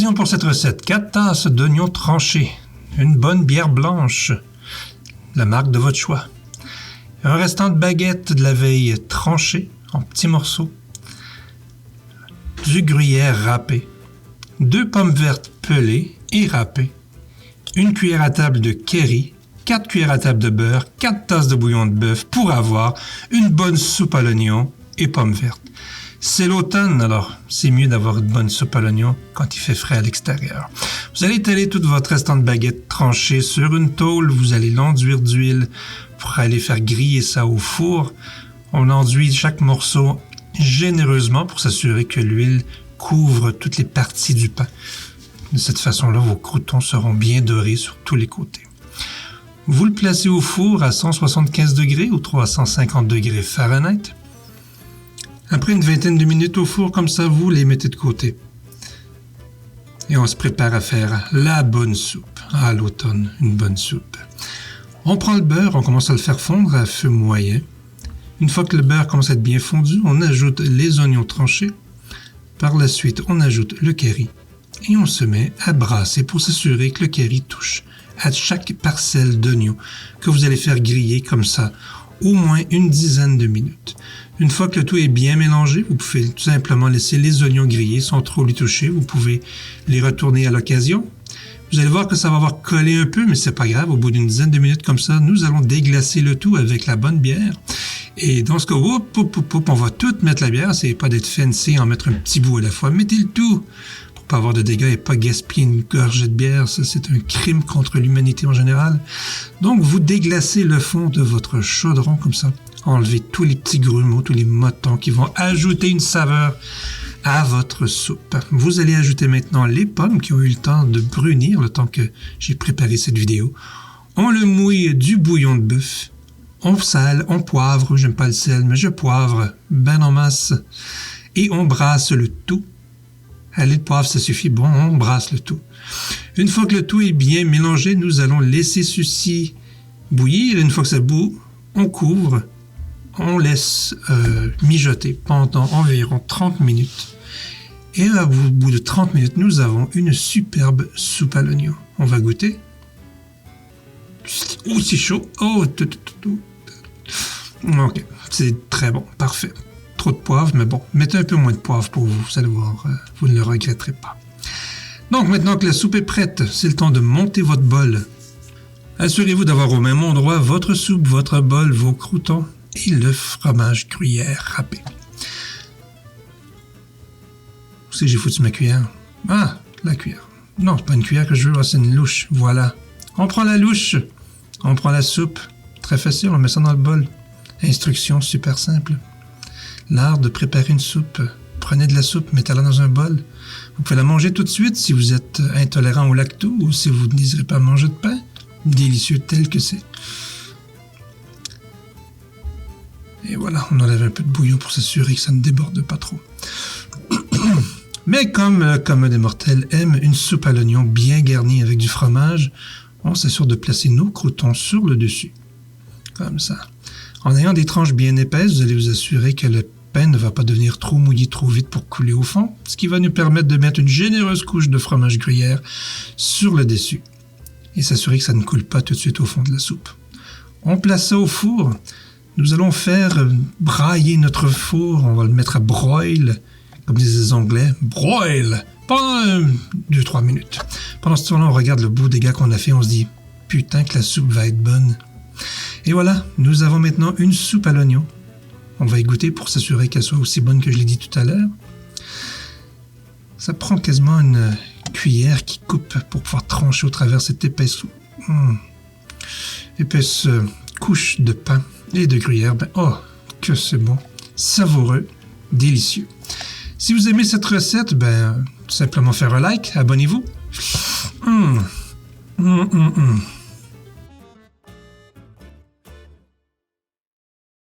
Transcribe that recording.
Ingrédients pour cette recette. 4 tasses d'oignons tranchés, une bonne bière blanche, la marque de votre choix, un restant de baguette de la veille tranché en petits morceaux, du gruyère râpé, 2 pommes vertes pelées et râpées, une cuillère à table de curry, 4 cuillères à table de beurre, 4 tasses de bouillon de bœuf pour avoir une bonne soupe à l'oignon et pommes vertes. C'est l'automne, alors c'est mieux d'avoir une bonne soupe à l'oignon quand il fait frais à l'extérieur. Vous allez étaler tout votre restant de baguette tranché sur une tôle. Vous allez l'enduire d'huile pour aller faire griller ça au four. On enduit chaque morceau généreusement pour s'assurer que l'huile couvre toutes les parties du pain. De cette façon-là, vos croûtons seront bien dorés sur tous les côtés. Vous le placez au four à 175 degrés ou 350 degrés Fahrenheit. Après une vingtaine de minutes au four, comme ça, vous les mettez de côté. Et on se prépare à faire la bonne soupe. À l'automne, une bonne soupe. On prend le beurre, on commence à le faire fondre à feu moyen. Une fois que le beurre commence à être bien fondu, on ajoute les oignons tranchés. Par la suite, on ajoute le curry. Et on se met à brasser pour s'assurer que le curry touche à chaque parcelle d'oignon que vous allez faire griller comme ça, au moins une dizaine de minutes. Une fois que le tout est bien mélangé, vous pouvez tout simplement laisser les oignons griller sans trop les toucher. Vous pouvez les retourner à l'occasion. Vous allez voir que ça va avoir collé un peu, mais c'est pas grave. Au bout d'une dizaine de minutes comme ça, nous allons déglacer le tout avec la bonne bière. Et dans ce cas, on va tout mettre la bière. C'est pas d'être fancy, en mettre un petit bout à la fois. Mettez le tout pour pas avoir de dégâts et pas gaspiller une gorgée de bière. Ça, c'est un crime contre l'humanité en général. Donc, vous déglacez le fond de votre chaudron comme ça. Enlevez tous les petits grumeaux, tous les motons qui vont ajouter une saveur à votre soupe. Vous allez ajouter maintenant les pommes qui ont eu le temps de brunir, le temps que j'ai préparé cette vidéo. On le mouille du bouillon de bœuf. On sale, on poivre, j'aime pas le sel, mais je poivre ben en masse. Et on brasse le tout. Allez, le poivre, ça suffit. Bon, on brasse le tout. Une fois que le tout est bien mélangé, nous allons laisser ceci bouillir. Une fois que ça bout, on couvre. On laisse mijoter pendant environ 30 minutes. Et au bout de 30 minutes, nous avons une superbe soupe à l'oignon. On va goûter. Oh, c'est chaud. Oh, ok, c'est très bon, parfait. Trop de poivre, mais bon, mettez un peu moins de poivre pour vous. Vous allez voir, vous ne le regretterez pas. Donc, maintenant que la soupe est prête, c'est le temps de monter votre bol. Assurez-vous d'avoir au même endroit votre soupe, votre bol, vos croûtons et le fromage gruyère râpé. Où c'est que j'ai foutu ma cuillère? Ah, la cuillère. Non, c'est pas une cuillère que je veux, c'est une louche. Voilà. On prend la louche, on prend la soupe. Très facile, on met ça dans le bol. Instruction super simple. L'art de préparer une soupe. Prenez de la soupe, mettez-la dans un bol. Vous pouvez la manger tout de suite si vous êtes intolérant au lactose ou si vous ne désirez pas manger de pain. Délicieux tel que c'est. Et voilà, on enlève un peu de bouillon pour s'assurer que ça ne déborde pas trop. Mais comme la commode des mortels aime une soupe à l'oignon bien garnie avec du fromage, on s'assure de placer nos croûtons sur le dessus. Comme ça. En ayant des tranches bien épaisses, vous allez vous assurer que le pain ne va pas devenir trop mouillé trop vite pour couler au fond, ce qui va nous permettre de mettre une généreuse couche de fromage gruyère sur le dessus et s'assurer que ça ne coule pas tout de suite au fond de la soupe. On place ça au four. Nous allons faire brailler notre four. On va le mettre à broil, comme disent les Anglais. Broil! Pendant 2-3 minutes. Pendant ce temps-là, on regarde le beau dégât qu'on a fait. On se dit, putain que la soupe va être bonne. Et voilà, nous avons maintenant une soupe à l'oignon. On va y goûter pour s'assurer qu'elle soit aussi bonne que je l'ai dit tout à l'heure. Ça prend quasiment une cuillère qui coupe pour pouvoir trancher au travers cette épaisse couche de pain et de gruyère. Ben, oh, que c'est bon, savoureux, délicieux. Si vous aimez cette recette, ben, tout simplement faire un like, abonnez-vous.